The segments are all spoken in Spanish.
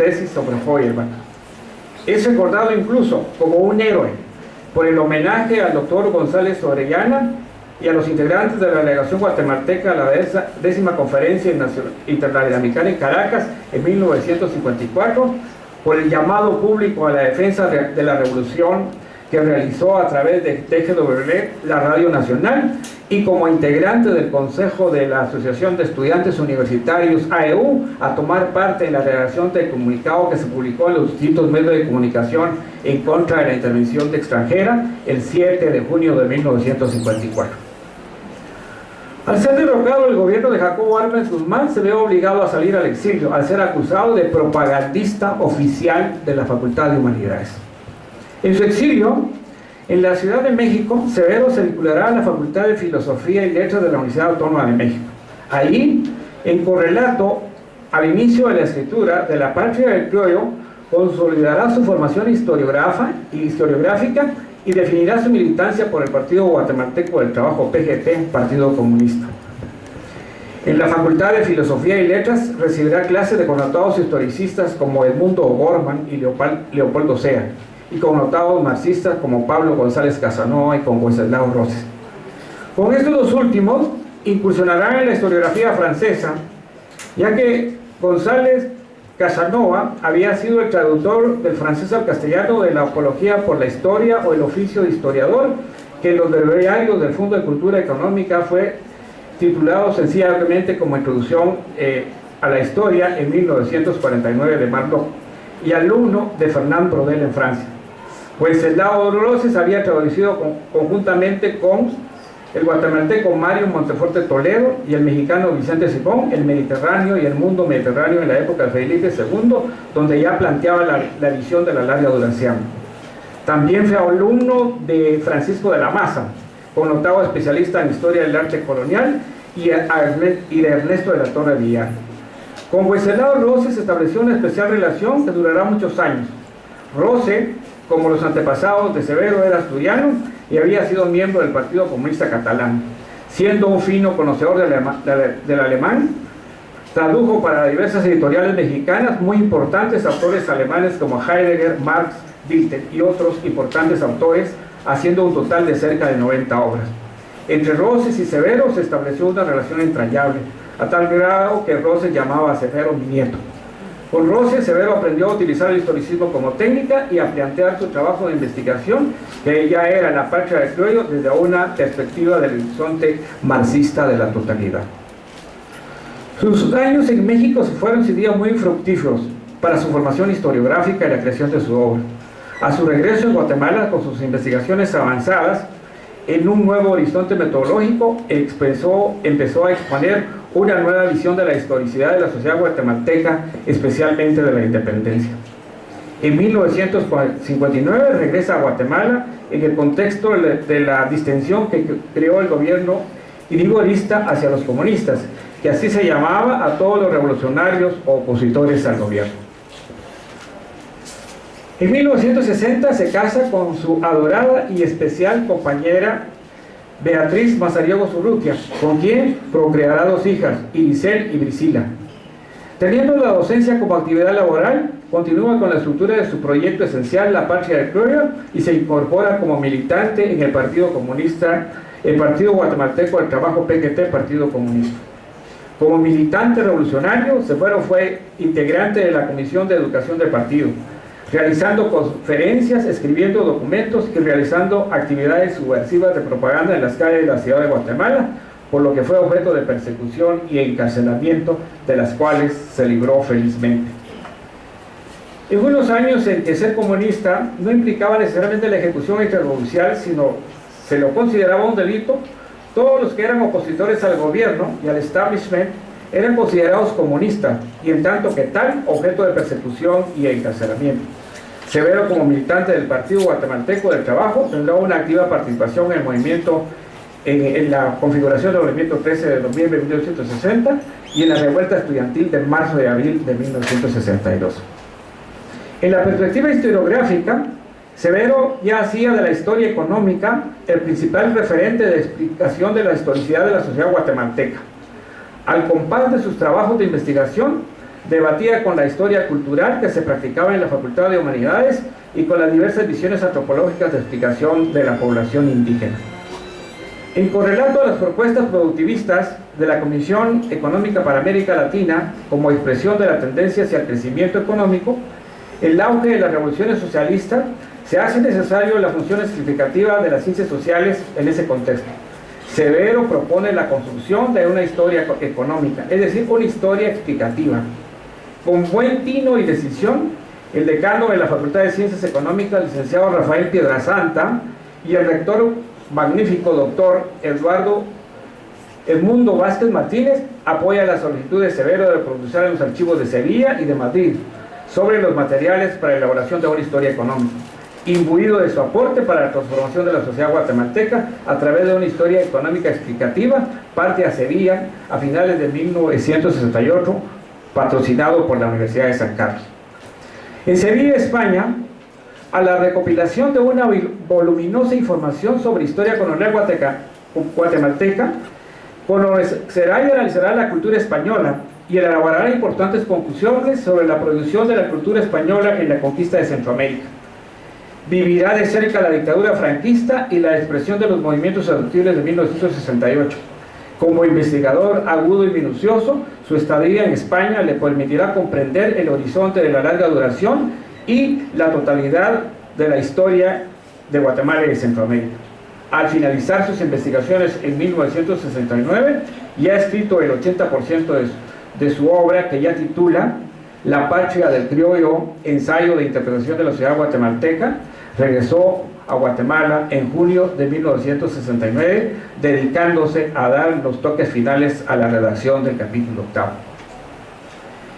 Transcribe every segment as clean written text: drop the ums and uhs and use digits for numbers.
tesis sobre Feuerbach. Es recordado incluso como un héroe por el homenaje al doctor González Orellana y a los integrantes de la delegación guatemalteca a la 10ª Conferencia Interamericana en Caracas en 1954, por el llamado público a la defensa de la revolución que realizó a través de TGW, la Radio Nacional, y como integrante del Consejo de la Asociación de Estudiantes Universitarios AEU, a tomar parte en la redacción del comunicado que se publicó en los distintos medios de comunicación en contra de la intervención extranjera el 7 de junio de 1954. Al ser derrocado el gobierno de Jacobo Arbenz Guzmán, se ve obligado a salir al exilio, al ser acusado de propagandista oficial de la Facultad de Humanidades. En su exilio, en la Ciudad de México, Severo se vinculará a la Facultad de Filosofía y Letras de la Universidad Autónoma de México. Allí, en correlato al inicio de la escritura de La Patria del Criollo, consolidará su formación historiográfica y definirá su militancia por el Partido Guatemalteco del Trabajo, PGT, Partido Comunista. En la Facultad de Filosofía y Letras recibirá clases de connotados historicistas como Edmundo O'Gorman y Leopoldo Sea, y connotados marxistas como Pablo González Casanova y con Wenceslao Roses. Con estos dos últimos incursionarán en la historiografía francesa, ya que González Casanova había sido el traductor del francés al castellano de la Apología por la Historia o el oficio de historiador, que en los breviarios del Fondo de Cultura Económica fue titulado sencillamente como Introducción a la Historia en 1949 de Marlowe, y alumno de Fernand Braudel en Francia. Wenceslao Roses había traducido conjuntamente con el guatemalteco Mario Monteforte Toledo y el mexicano Vicente Simón el Mediterráneo y el mundo mediterráneo en la época de Felipe II, donde ya planteaba la visión de la larga duración. También fue alumno de Francisco de la Maza, connotado especialista en historia del arte colonial, y de Ernesto de la Torre Villar. Con Wenceslao Roses se estableció una especial relación que durará muchos años. Roses, como los antepasados de Severo, era asturiano y había sido miembro del Partido Comunista Catalán. Siendo un fino conocedor del alemán, tradujo para diversas editoriales mexicanas muy importantes autores alemanes como Heidegger, Marx, Dilthey y otros importantes autores, haciendo un total de cerca de 90 obras. Entre Roses y Severo se estableció una relación entrañable, a tal grado que Roses llamaba a Severo mi nieto. Con Roses, Severo aprendió a utilizar el historicismo como técnica y a plantear su trabajo de investigación, que ya era La Patria del Criollo, desde una perspectiva del horizonte marxista de la totalidad. Sus años en México fueron sin duda muy fructíferos para su formación historiográfica y la creación de su obra. A su regreso en Guatemala, con sus investigaciones avanzadas en un nuevo horizonte metodológico, empezó a exponer una nueva visión de la historicidad de la sociedad guatemalteca, especialmente de la independencia. En 1959 regresa a Guatemala en el contexto de la distensión que creó el gobierno irigoyenista hacia los comunistas, que así se llamaba a todos los revolucionarios o opositores al gobierno. En 1960 se casa con su adorada y especial compañera Beatriz Mazariego Zurrutia, con quien procreará 2 hijas, Iricel y Brisila. Teniendo la docencia como actividad laboral, continúa con la estructura de su proyecto esencial, La Patria del Criollo, y se incorpora como militante en el Partido Comunista, el Partido Guatemalteco del Trabajo, PGT, Partido Comunista. Como militante revolucionario, Severo fue integrante de la Comisión de Educación del partido, realizando conferencias, escribiendo documentos y realizando actividades subversivas de propaganda en las calles de la ciudad de Guatemala, por lo que fue objeto de persecución y encarcelamiento, de las cuales se libró felizmente. En unos años en que ser comunista no implicaba necesariamente la ejecución extrajudicial, sino se lo consideraba un delito, todos los que eran opositores al gobierno y al establishment eran considerados comunistas, y en tanto que tal, objeto de persecución y encarcelamiento. Severo, como militante del Partido Guatemalteco del Trabajo, tendrá una activa participación en el movimiento, en la configuración del movimiento 13 de noviembre de 1960 y en la revuelta estudiantil de marzo y abril de 1962. En la perspectiva historiográfica, Severo ya hacía de la historia económica el principal referente de explicación de la historicidad de la sociedad guatemalteca. Al compás de sus trabajos de investigación, debatía con la historia cultural que se practicaba en la Facultad de Humanidades y con las diversas visiones antropológicas de explicación de la población indígena. En correlato a las propuestas productivistas de la Comisión Económica para América Latina como expresión de la tendencia hacia el crecimiento económico, el auge de las revoluciones socialistas, se hace necesario la función significativa de las ciencias sociales en ese contexto. Severo propone la construcción de una historia económica, es decir, una historia explicativa. Con buen tino y decisión, el decano de la Facultad de Ciencias Económicas, licenciado Rafael Piedrasanta, y el rector magnífico doctor Eduardo Edmundo Vázquez Martínez apoya la solicitud de Severo de reproducir en los archivos de Sevilla y de Madrid sobre los materiales para la elaboración de una historia económica, imbuido de su aporte para la transformación de la sociedad guatemalteca a través de una historia económica explicativa, parte a Sevilla a finales de 1968, patrocinado por la Universidad de San Carlos. En Sevilla, España, a la recopilación de una voluminosa información sobre historia colonial guatemalteca, conocerá y analizará la cultura española y elaborará importantes conclusiones sobre la producción de la cultura española en la conquista de Centroamérica. Vivirá de cerca la dictadura franquista y la expresión de los movimientos seductibles de 1968. Como investigador agudo y minucioso, su estadía en España le permitirá comprender el horizonte de la larga duración y la totalidad de la historia de Guatemala y de Centroamérica. Al finalizar sus investigaciones en 1969, ya ha escrito el 80% de su obra, que ya titula La Patria del Criollo, ensayo de interpretación de la sociedad guatemalteca. Regresó a Guatemala en junio de 1969, dedicándose a dar los toques finales a la redacción del capítulo 8.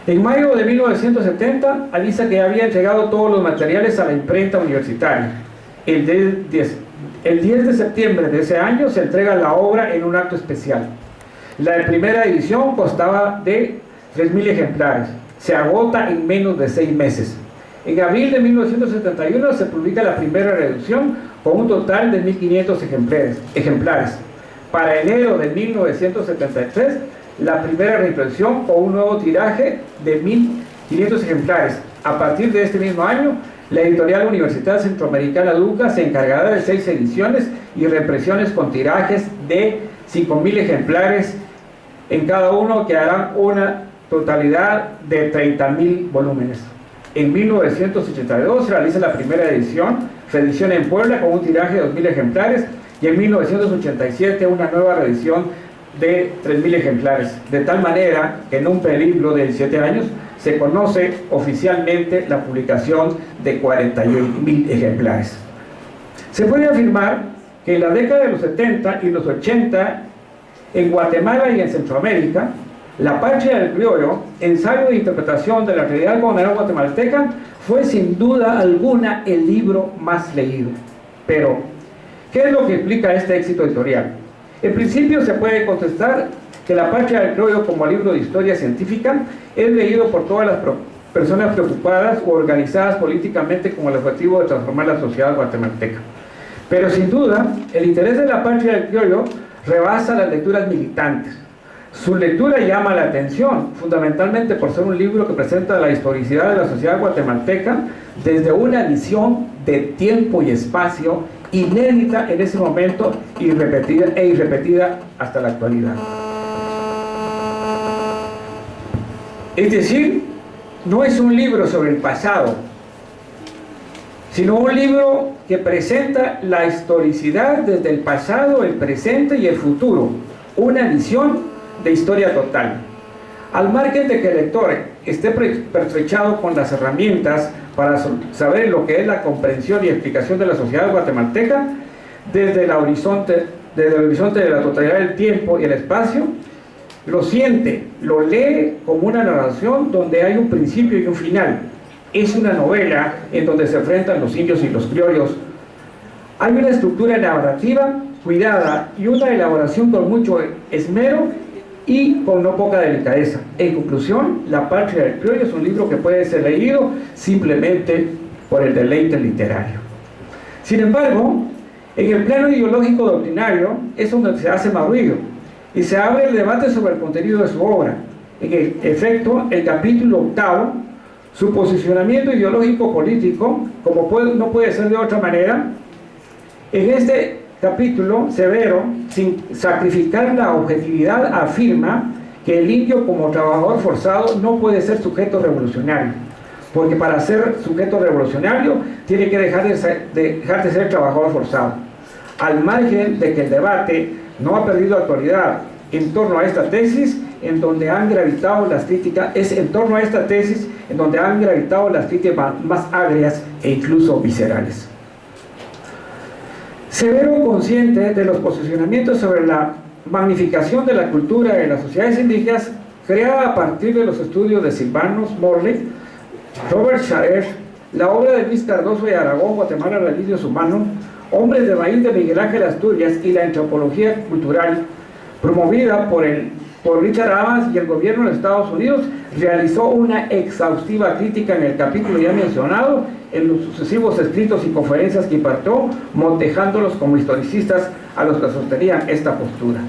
En mayo de 1970, avisa que había entregado todos los materiales a la imprenta universitaria. El 10 de septiembre de ese año se entrega la obra en un acto especial. La primera edición constaba de 3.000 ejemplares. Se agota en menos de 6 meses. En abril de 1971 se publica la primera reedición con un total de 1.500 ejemplares. Para enero de 1973, la primera reimpresión con un nuevo tiraje de 1.500 ejemplares. A partir de este mismo año, la editorial Universidad Centroamericana Duca se encargará de 6 ediciones y reimpresiones con tirajes de 5.000 ejemplares en cada uno, que harán una totalidad de 30.000 volúmenes. En 1982 se realiza la primera reedición en Puebla con un tiraje de 2.000 ejemplares, y en 1987 una nueva reedición de 3.000 ejemplares, de tal manera que en un periodo de 17 años se conoce oficialmente la publicación de 41.000 ejemplares. Se puede afirmar que en la década de los 70 y los 80, en Guatemala y en Centroamérica, La Patria del Criollo, ensayo de interpretación de la realidad colonial guatemalteca, fue sin duda alguna el libro más leído. Pero, ¿qué es lo que explica este éxito editorial? En principio se puede contestar que La Patria del Criollo, como libro de historia científica, es leído por todas las personas preocupadas o organizadas políticamente con el objetivo de transformar la sociedad guatemalteca. Pero sin duda, el interés de La Patria del Criollo rebasa las lecturas militantes. Su lectura llama la atención, fundamentalmente por ser un libro que presenta la historicidad de la sociedad guatemalteca desde una visión de tiempo y espacio inédita en ese momento y irrepetida hasta la actualidad. Es decir, no es un libro sobre el pasado, sino un libro que presenta la historicidad desde el pasado, el presente y el futuro, una visión de historia total. Al margen de que el lector esté pertrechado con las herramientas para saber lo que es la comprensión y explicación de la sociedad guatemalteca, desde el horizonte de la totalidad del tiempo y el espacio, lo siente, lo lee como una narración donde hay un principio y un final. Es una novela en donde se enfrentan los indios y los criollos. Hay una estructura narrativa cuidada y una elaboración con mucho esmero y con no poca delicadeza. En conclusión, La Patria del Criollo es un libro que puede ser leído simplemente por el deleite literario. Sin embargo, en el plano ideológico doctrinario es donde se hace más ruido y se abre el debate sobre el contenido de su obra. En efecto, el capítulo 8, su posicionamiento ideológico político, como no puede ser de otra manera, en este capítulo, Severo, sin sacrificar la objetividad, afirma que el indio como trabajador forzado no puede ser sujeto revolucionario, porque para ser sujeto revolucionario tiene que dejar de ser trabajador forzado. Al margen de que el debate no ha perdido actualidad en torno a esta tesis, en donde han gravitado las críticas, es en torno a esta tesis en donde han gravitado las críticas más agrias e incluso viscerales. Severo, consciente de los posicionamientos sobre la magnificación de la cultura de las sociedades indígenas, creada a partir de los estudios de Silvanus Morley, Robert Schaer, la obra de Luis Cardoso de Aragón, Guatemala, los indios humanos, Hombres de Maíz de Miguel Ángel Asturias y la antropología cultural, promovida por Richard Evans y el gobierno de Estados Unidos, realizó una exhaustiva crítica en el capítulo ya mencionado, en los sucesivos escritos y conferencias que impartió, motejándolos como historicistas a los que sostenían esta postura.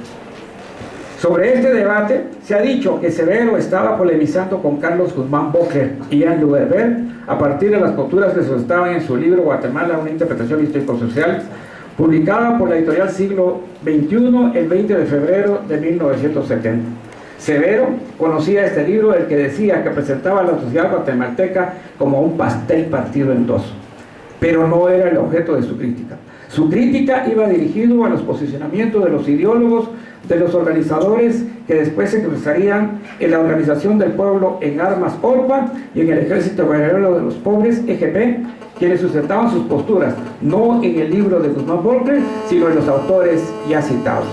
Sobre este debate, se ha dicho que Severo estaba polemizando con Carlos Guzmán Bockler y Ian Lueber a partir de las posturas que sostaban en su libro Guatemala, una interpretación histórico-social, publicada por la editorial Siglo XXI el 20 de febrero de 1970. Severo conocía este libro, del que decía que presentaba a la sociedad guatemalteca como un pastel partido en dos, pero no era el objeto de su crítica. Su crítica iba dirigido a los posicionamientos de los ideólogos, de los organizadores que después se expresarían en la Organización del Pueblo en Armas ORPA y en el Ejército Guerrero de los Pobres, EGP, quienes sustentaban sus posturas, no en el libro de Guzmán Bockler, sino en los autores ya citados.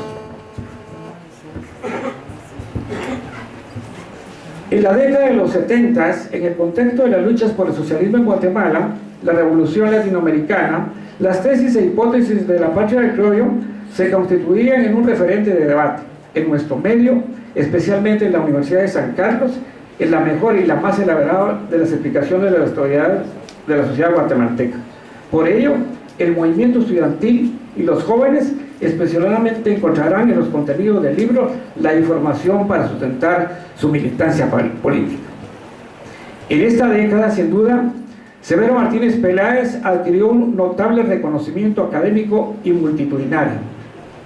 En la década de los 70, en el contexto de las luchas por el socialismo en Guatemala, la revolución latinoamericana, las tesis e hipótesis de la patria del criollo se constituían en un referente de debate. En nuestro medio, especialmente en la Universidad de San Carlos, es la mejor y la más elaborada de las explicaciones de la historia de la sociedad guatemalteca. Por ello, el movimiento estudiantil y los jóvenes especialmente encontrarán en los contenidos del libro la información para sustentar su militancia política. En esta década, sin duda, Severo Martínez Peláez adquirió un notable reconocimiento académico y multitudinario,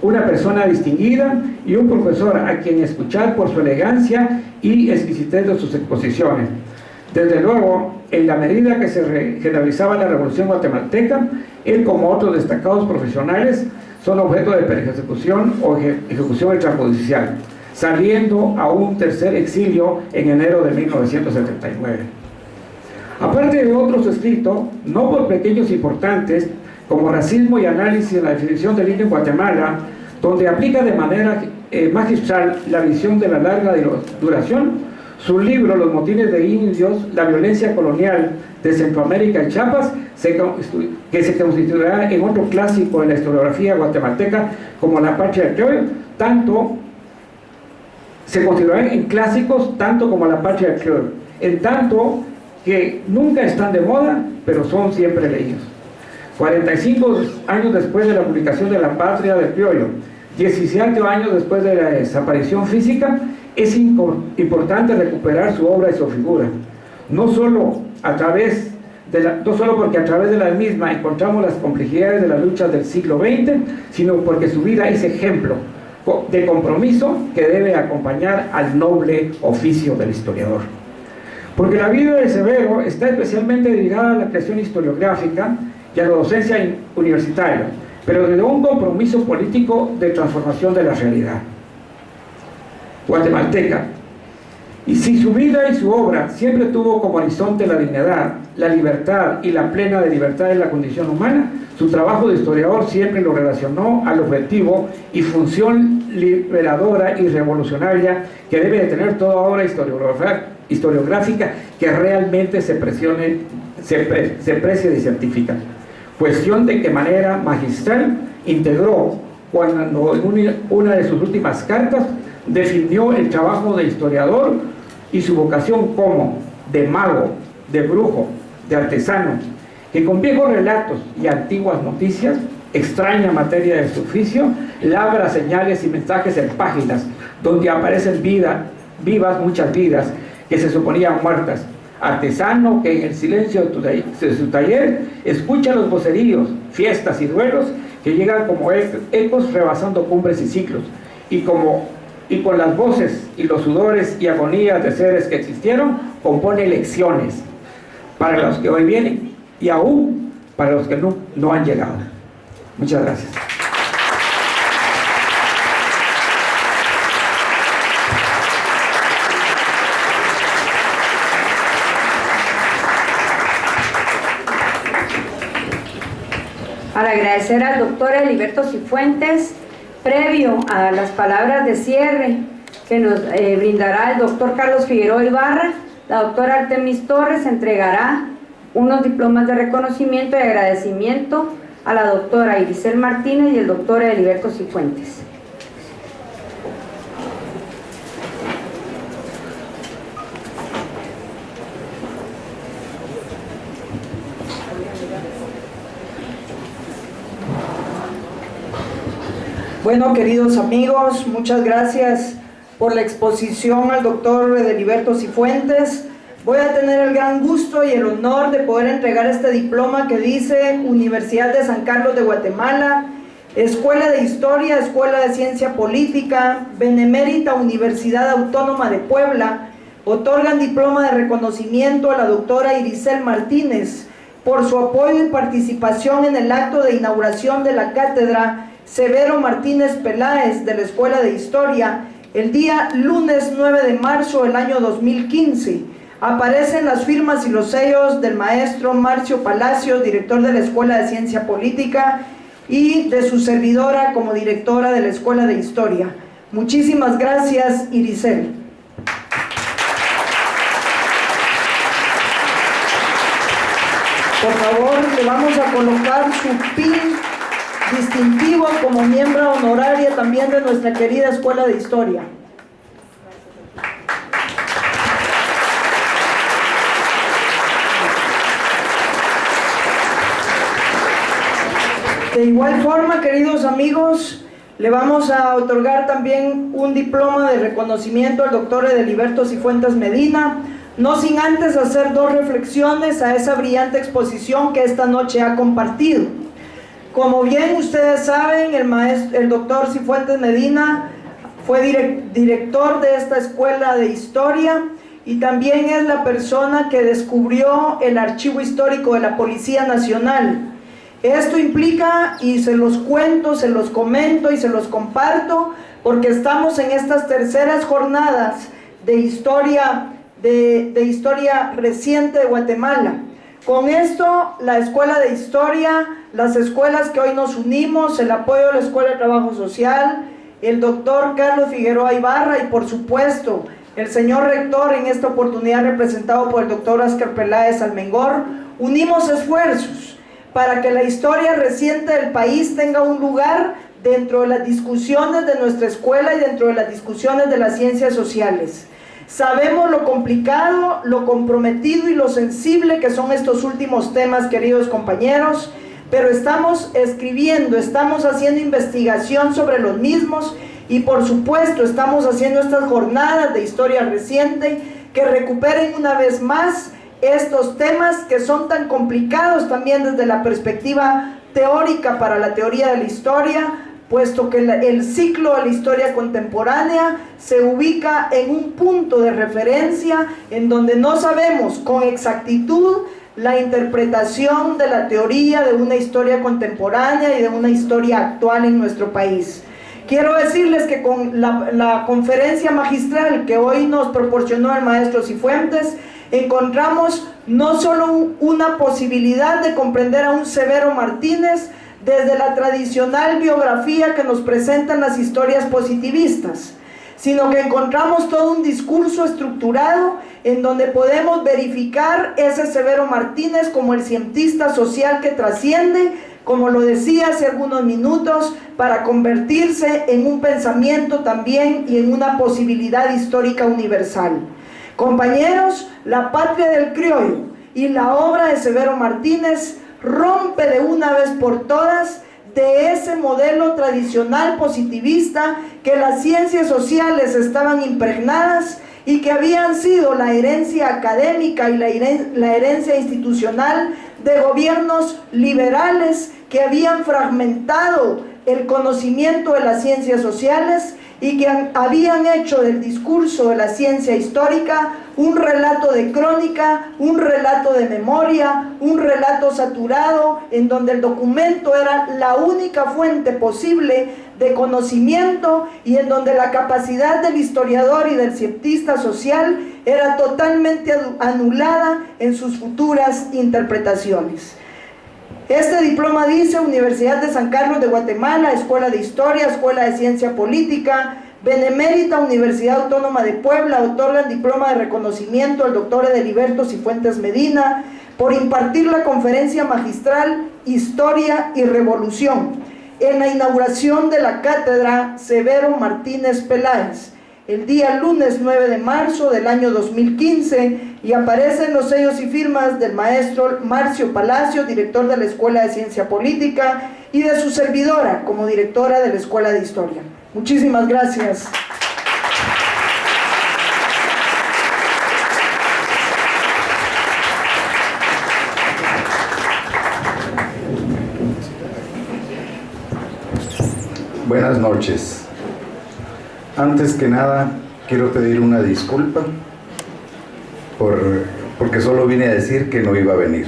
una persona distinguida y un profesor a quien escuchar por su elegancia y exquisitez de sus exposiciones. Desde luego, en la medida que se generalizaba la revolución guatemalteca, él como otros destacados profesionales son objeto de persecución o ejecución extrajudicial, saliendo a un tercer exilio en enero de 1979. Aparte de otros escritos, no por pequeños importantes, como Racismo y análisis de la definición del indio en Guatemala, donde aplica de manera magistral la visión de la larga duración, su libro Los motines de indios, la violencia colonial de Centroamérica y Chiapas, que se constituirá en otro clásico de la historiografía guatemalteca como La patria del criollo, se constituirán en clásicos tanto como La patria del criollo, en tanto que nunca están de moda, pero son siempre leídos. 45 años después de la publicación de La patria del criollo, 17 años después de la desaparición física, es importante recuperar su obra y su figura, no solo porque a través de la misma encontramos las complejidades de las luchas del siglo XX, sino porque su vida es ejemplo de compromiso que debe acompañar al noble oficio del historiador. Porque la vida de Severo está especialmente dedicada a la creación historiográfica y a la docencia universitaria, pero desde un compromiso político de transformación de la realidad guatemalteca. Y si su vida y su obra siempre tuvo como horizonte la dignidad, la libertad y la plena de libertad de la condición humana, su trabajo de historiador siempre lo relacionó al objetivo y función liberadora y revolucionaria que debe de tener toda obra historiográfica que realmente se precie de científica. Cuestión de qué manera magistral integró cuando en una de sus últimas cartas definió el trabajo de historiador y su vocación como de mago, de brujo, de artesano, que con viejos relatos y antiguas noticias, extraña materia de su oficio, labra señales y mensajes en páginas donde aparecen vivas muchas vidas que se suponían muertas. Artesano que en el silencio de su taller escucha los voceríos, fiestas y duelos que llegan como ecos rebasando cumbres y ciclos, y con las voces y los sudores y agonías de seres que existieron, compone lecciones para los que hoy vienen y aún para los que no han llegado. Muchas gracias. Para agradecer al doctor Heliberto Cifuentes, previo a las palabras de cierre que nos brindará el doctor Carlos Figueroa Ibarra, la doctora Artemis Torres entregará unos diplomas de reconocimiento y agradecimiento a la doctora Iricel Martínez y el doctor Heliberto Cifuentes. Bueno, queridos amigos, muchas gracias por la exposición al doctor Heliberto Cifuentes. Voy a tener el gran gusto y el honor de poder entregar este diploma que dice Universidad de San Carlos de Guatemala, Escuela de Historia, Escuela de Ciencia Política, Benemérita Universidad Autónoma de Puebla, otorgan diploma de reconocimiento a la doctora Iricel Martínez por su apoyo y participación en el acto de inauguración de la cátedra Severo Martínez Peláez de la Escuela de Historia el día lunes 9 de marzo del año 2015. Aparecen las firmas y los sellos del maestro Marcio Palacios, director de la Escuela de Ciencia Política, y de su servidora como directora de la Escuela de Historia. Muchísimas gracias, Iricel. Por favor, le vamos a colocar su pin distintivo como miembro honoraria también de nuestra querida Escuela de Historia. De igual forma, queridos amigos, le vamos a otorgar también un diploma de reconocimiento al doctor Heliberto Cifuentes Medina, no sin antes hacer dos reflexiones a esa brillante exposición que esta noche ha compartido. Como bien ustedes saben, el doctor Cifuentes Medina fue director de esta Escuela de Historia y también es la persona que descubrió el archivo histórico de la Policía Nacional. Esto implica, y se los cuento, se los comento y se los comparto, porque estamos en estas terceras jornadas de historia reciente de Guatemala. Con esto, la Escuela de Historia, las escuelas que hoy nos unimos, el apoyo de la Escuela de Trabajo Social, el doctor Carlos Figueroa Ibarra y por supuesto el señor rector, en esta oportunidad representado por el doctor Óscar Peláez Almengor, unimos esfuerzos para que la historia reciente del país tenga un lugar dentro de las discusiones de nuestra escuela y dentro de las discusiones de las ciencias sociales. Sabemos lo complicado, lo comprometido y lo sensible que son estos últimos temas, queridos compañeros, pero estamos escribiendo, estamos haciendo investigación sobre los mismos y por supuesto estamos haciendo estas jornadas de historia reciente que recuperen una vez más estos temas que son tan complicados también desde la perspectiva teórica para la teoría de la historia, puesto que el ciclo de la historia contemporánea se ubica en un punto de referencia en donde no sabemos con exactitud la interpretación de la teoría de una historia contemporánea y de una historia actual en nuestro país. Quiero decirles que con la conferencia magistral que hoy nos proporcionó el maestro Cifuentes, encontramos no solo una posibilidad de comprender a un Severo Martínez desde la tradicional biografía que nos presentan las historias positivistas, sino que encontramos todo un discurso estructurado en donde podemos verificar ese Severo Martínez como el cientista social que trasciende, como lo decía hace algunos minutos, para convertirse en un pensamiento también y en una posibilidad histórica universal. Compañeros, La Patria del Criollo y la obra de Severo Martínez rompe de una vez por todas de ese modelo tradicional positivista que las ciencias sociales estaban impregnadas y que habían sido la herencia académica y la herencia institucional de gobiernos liberales que habían fragmentado el conocimiento de las ciencias sociales y que habían hecho del discurso de la ciencia histórica un relato de crónica, un relato de memoria, un relato saturado, en donde el documento era la única fuente posible de conocimiento y en donde la capacidad del historiador y del cientista social era totalmente anulada en sus futuras interpretaciones. Este diploma dice Universidad de San Carlos de Guatemala, Escuela de Historia, Escuela de Ciencia Política, Benemérita Universidad Autónoma de Puebla, otorgan diploma de reconocimiento al doctor Edeliberto Cifuentes Medina por impartir la conferencia magistral Historia y Revolución en la inauguración de la cátedra Severo Martínez Peláez, el día lunes 9 de marzo del año 2015, y aparecen los sellos y firmas del maestro Marcio Palacio, director de la Escuela de Ciencia Política, y de su servidora como directora de la Escuela de Historia. Muchísimas gracias. Buenas noches. Antes que nada, quiero pedir una disculpa porque solo vine a decir que no iba a venir.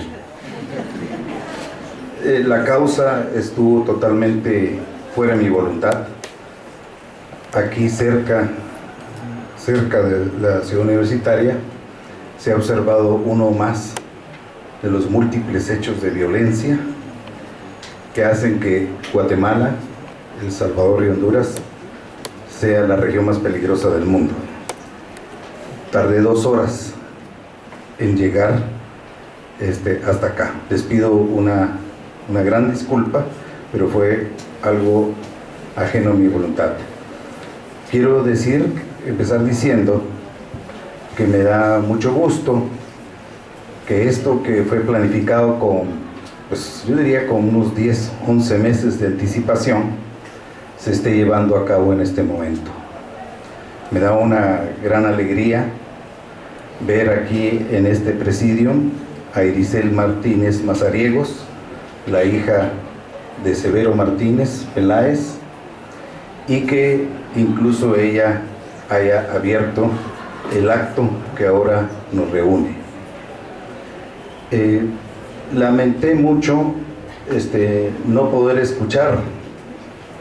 La causa estuvo totalmente fuera de mi voluntad. Aquí cerca de la ciudad universitaria se ha observado uno más de los múltiples hechos de violencia que hacen que Guatemala, El Salvador y Honduras sea la región más peligrosa del mundo. Tardé 2 horas en llegar hasta acá. Les pido una gran disculpa, pero fue algo ajeno a mi voluntad. Quiero empezar diciendo que me da mucho gusto que esto que fue planificado yo diría con unos 10, 11 meses de anticipación, se esté llevando a cabo en este momento. Me da una gran alegría ver aquí en este presidium a Irisel Martínez Mazariegos, la hija de Severo Martínez Peláez, y que incluso ella haya abierto el acto que ahora nos reúne. Lamenté mucho no poder escuchar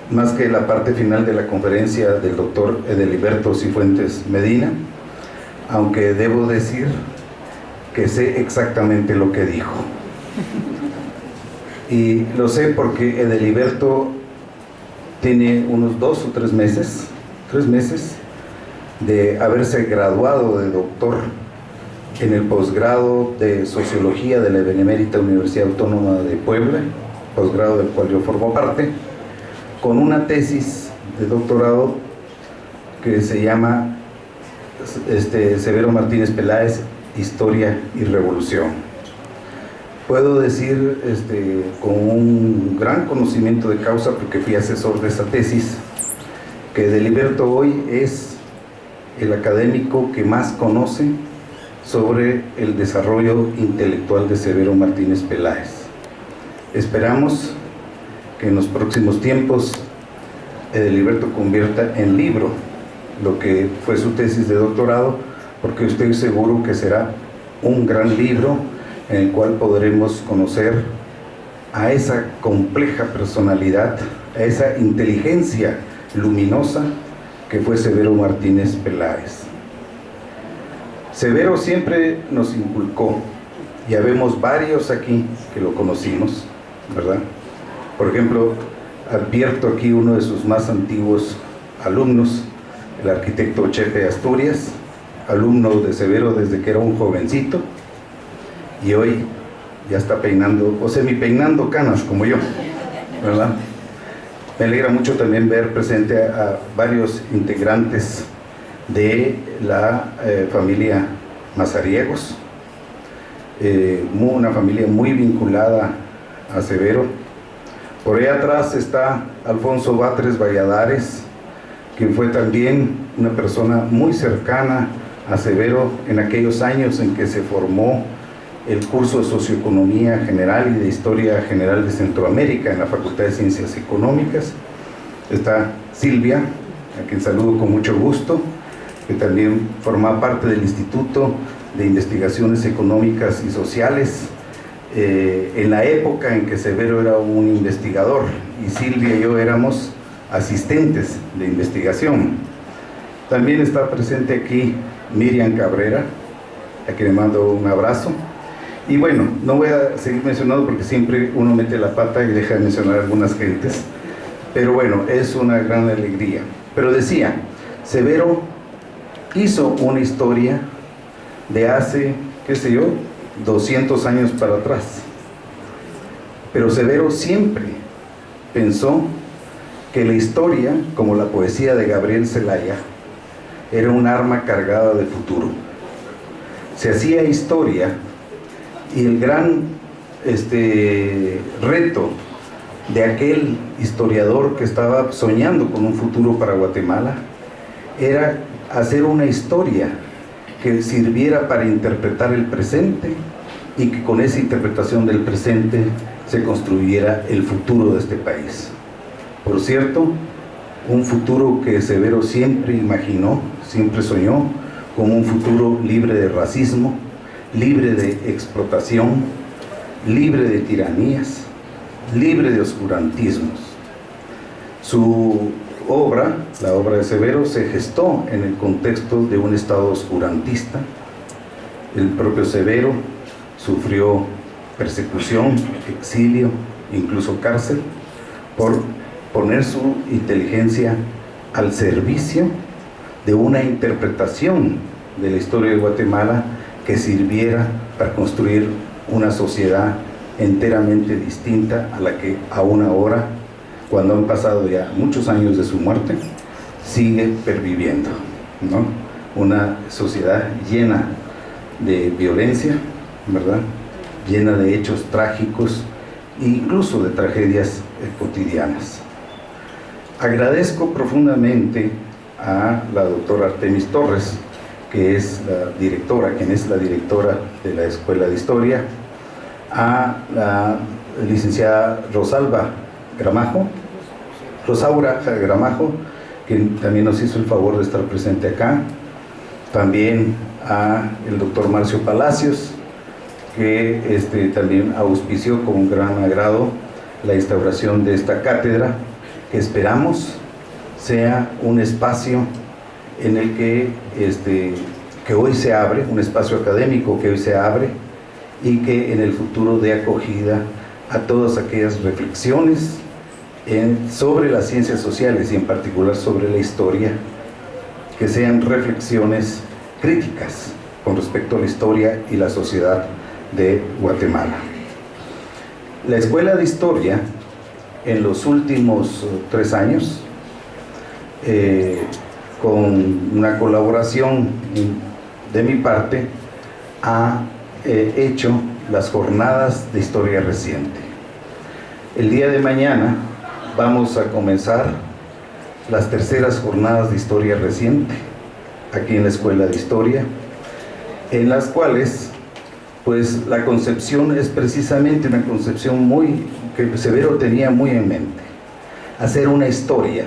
más que la parte final de la conferencia del doctor Edeliberto Cifuentes Medina, aunque debo decir que sé exactamente lo que dijo. Y lo sé porque Edeliberto tiene unos 2 o 3 meses de haberse graduado de doctor en el posgrado de Sociología de la Benemérita Universidad Autónoma de Puebla, posgrado del cual yo formo parte, con una tesis de doctorado que se llama Severo Martínez Peláez, Historia y Revolución. Puedo decir con un gran conocimiento de causa, porque fui asesor de esa tesis, que Edeliberto hoy es el académico que más conoce sobre el desarrollo intelectual de Severo Martínez Peláez. Esperamos que en los próximos tiempos Edeliberto convierta en libro lo que fue su tesis de doctorado, porque estoy seguro que será un gran libro en el cual podremos conocer a esa compleja personalidad, a esa inteligencia luminosa que fue Severo Martínez Peláez. Severo siempre nos inculcó, ya vemos varios aquí que lo conocimos, ¿verdad? Por ejemplo, advierto aquí uno de sus más antiguos alumnos, el arquitecto Chepe Asturias, alumno de Severo desde que era un jovencito, y hoy ya está peinando, o semi-peinando canas como yo, ¿verdad? Me alegra mucho también ver presente a varios integrantes de la familia Mazariegos, una familia muy vinculada a Severo. Por ahí atrás está Alfonso Batres Valladares, quien fue también una persona muy cercana a Severo en aquellos años en que se formó el curso de Socioeconomía General y de Historia General de Centroamérica en la Facultad de Ciencias Económicas. Está Silvia, a quien saludo con mucho gusto, que también forma parte del Instituto de Investigaciones Económicas y Sociales, en la época en que Severo era un investigador y Silvia y yo éramos asistentes de investigación. También está presente aquí Miriam Cabrera, a quien le mando un abrazo. Y bueno, no voy a seguir mencionando porque siempre uno mete la pata y deja de mencionar algunas gentes, pero bueno, es una gran alegría. Pero decía, Severo hizo una historia de hace, qué sé yo, 200 años para atrás. Pero Severo siempre pensó que la historia, como la poesía de Gabriel Zelaya, era un arma cargada de futuro. Se hacía historia y el gran reto de aquel historiador que estaba soñando con un futuro para Guatemala era hacer una historia que sirviera para interpretar el presente y que con esa interpretación del presente se construyera el futuro de este país. Por cierto, un futuro que Severo siempre imaginó, siempre soñó, como un futuro libre de racismo, libre de explotación, libre de tiranías, libre de oscurantismos. Su obra, la obra de Severo, se gestó en el contexto de un estado oscurantista. El propio Severo sufrió persecución, exilio, incluso cárcel, por poner su inteligencia al servicio de una interpretación de la historia de Guatemala que sirviera para construir una sociedad enteramente distinta a la que aún ahora, cuando han pasado ya muchos años de su muerte, sigue perviviendo, ¿no? Una sociedad llena de violencia, ¿verdad? Llena de hechos trágicos e incluso de tragedias cotidianas. Agradezco profundamente a la doctora Artemis Torres, quien es la directora de la Escuela de Historia, a la licenciada Rosaura Gramajo, que también nos hizo el favor de estar presente acá, también a el doctor Marcio Palacios, que también auspició con gran agrado la instauración de esta cátedra, que esperamos sea un espacio en el que hoy se abre, un espacio académico que hoy se abre y que en el futuro dé acogida a todas aquellas reflexiones sobre las ciencias sociales y en particular sobre la historia, que sean reflexiones críticas con respecto a la historia y la sociedad de Guatemala. La Escuela de Historia en los últimos 3 años, con una colaboración de mi parte, ha hecho las jornadas de historia reciente. El día de mañana vamos a comenzar las terceras jornadas de historia reciente aquí en la Escuela de Historia, en las cuales pues la concepción es precisamente una concepción que Severo tenía muy en mente: hacer una historia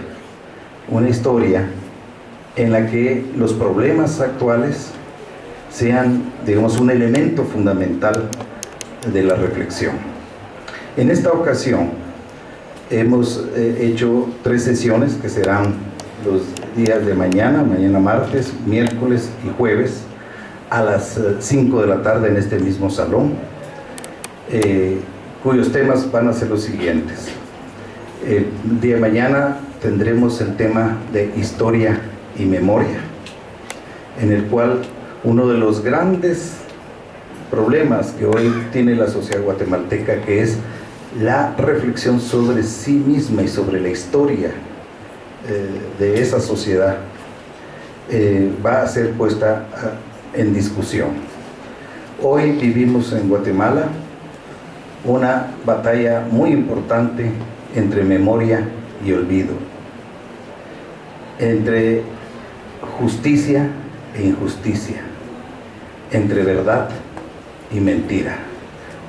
en la que los problemas actuales sean, digamos, un elemento fundamental de la reflexión. En esta ocasión hemos hecho 3 sesiones que serán los días de mañana martes, miércoles y jueves, a las 5 de la tarde en este mismo salón, cuyos temas van a ser los siguientes. El día de mañana tendremos el tema de historia y memoria, en el cual uno de los grandes problemas que hoy tiene la sociedad guatemalteca, que es la reflexión sobre sí misma y sobre la historia de esa sociedad, va a ser puesta en discusión. Hoy vivimos en Guatemala una batalla muy importante entre memoria y olvido, entre justicia e injusticia, entre verdad y mentira,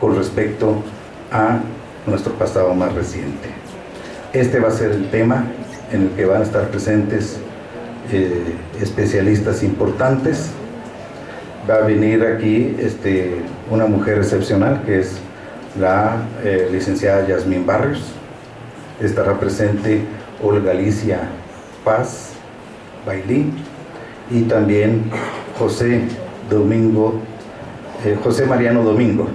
con respecto a nuestro pasado más reciente. Este va a ser el tema en el que van a estar presentes especialistas importantes. Va a venir aquí una mujer excepcional, que es la licenciada Yasmín Barrios. Estará presente Olga Alicia Paz Bailín y también José Mariano Domingo,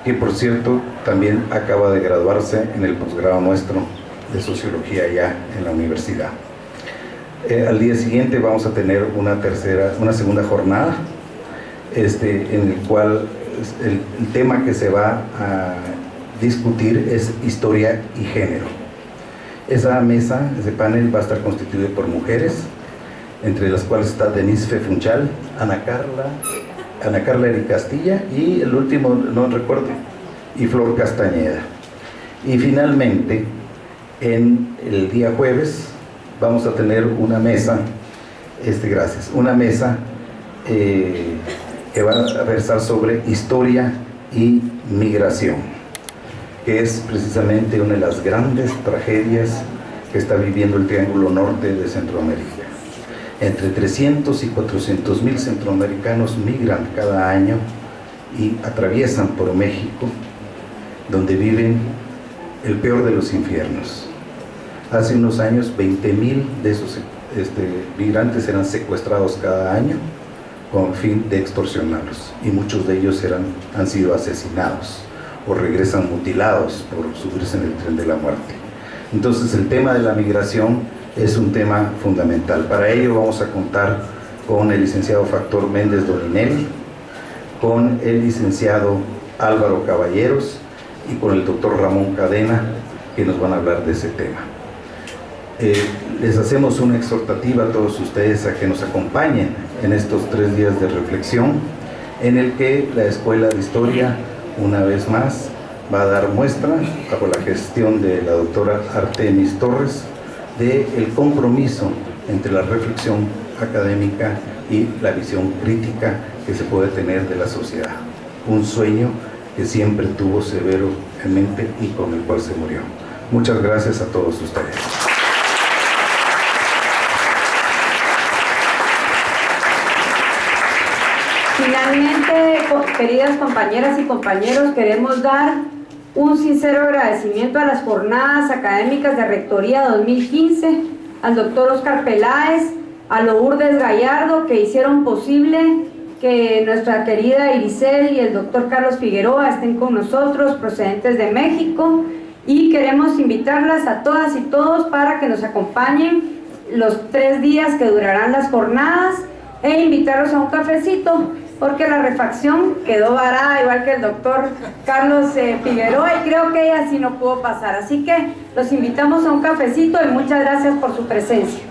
que por cierto también acaba de graduarse en el posgrado nuestro de Sociología ya en la universidad. Al día siguiente vamos a tener una segunda jornada, en el cual el tema que se va a discutir es historia y género. Esa mesa, ese panel va a estar constituido por mujeres, entre las cuales está Denise Fefunchal, Ana Carla Eri Castilla y el último, no recuerdo, y Flor Castañeda. Y finalmente, en el día jueves, vamos a tener una mesa, una mesa que va a versar sobre historia y migración, que es precisamente una de las grandes tragedias que está viviendo el Triángulo Norte de Centroamérica. Entre 300 y 400 mil centroamericanos migran cada año y atraviesan por México, donde viven el peor de los infiernos. Hace unos años 20,000 de esos migrantes eran secuestrados cada año con el fin de extorsionarlos, y muchos de ellos han sido asesinados o regresan mutilados por subirse en el tren de la muerte. Entonces el tema de la migración es un tema fundamental. Para ello vamos a contar con el licenciado Factor Méndez Dolinelli, con el licenciado Álvaro Caballeros y con el doctor Ramón Cadena, que nos van a hablar de ese tema. Les hacemos una exhortativa a todos ustedes a que nos acompañen en estos 3 días de reflexión, en el que la Escuela de Historia, una vez más, va a dar muestra, bajo la gestión de la doctora Artemis Torres, del compromiso entre la reflexión académica y la visión crítica que se puede tener de la sociedad. Un sueño que siempre tuvo Severo en mente y con el cual se murió. Muchas gracias a todos ustedes. Finalmente, queridas compañeras y compañeros, queremos dar un sincero agradecimiento a las jornadas académicas de Rectoría 2015, al doctor Oscar Peláez, a Lourdes Gallardo, que hicieron posible que nuestra querida Iricel y el doctor Carlos Figueroa estén con nosotros, procedentes de México, y queremos invitarlas a todas y todos para que nos acompañen los 3 días que durarán las jornadas, e invitarlos a un cafecito, porque la refacción quedó varada, igual que el doctor Carlos Figueroa, y creo que ella sí no pudo pasar. Así que los invitamos a un cafecito y muchas gracias por su presencia.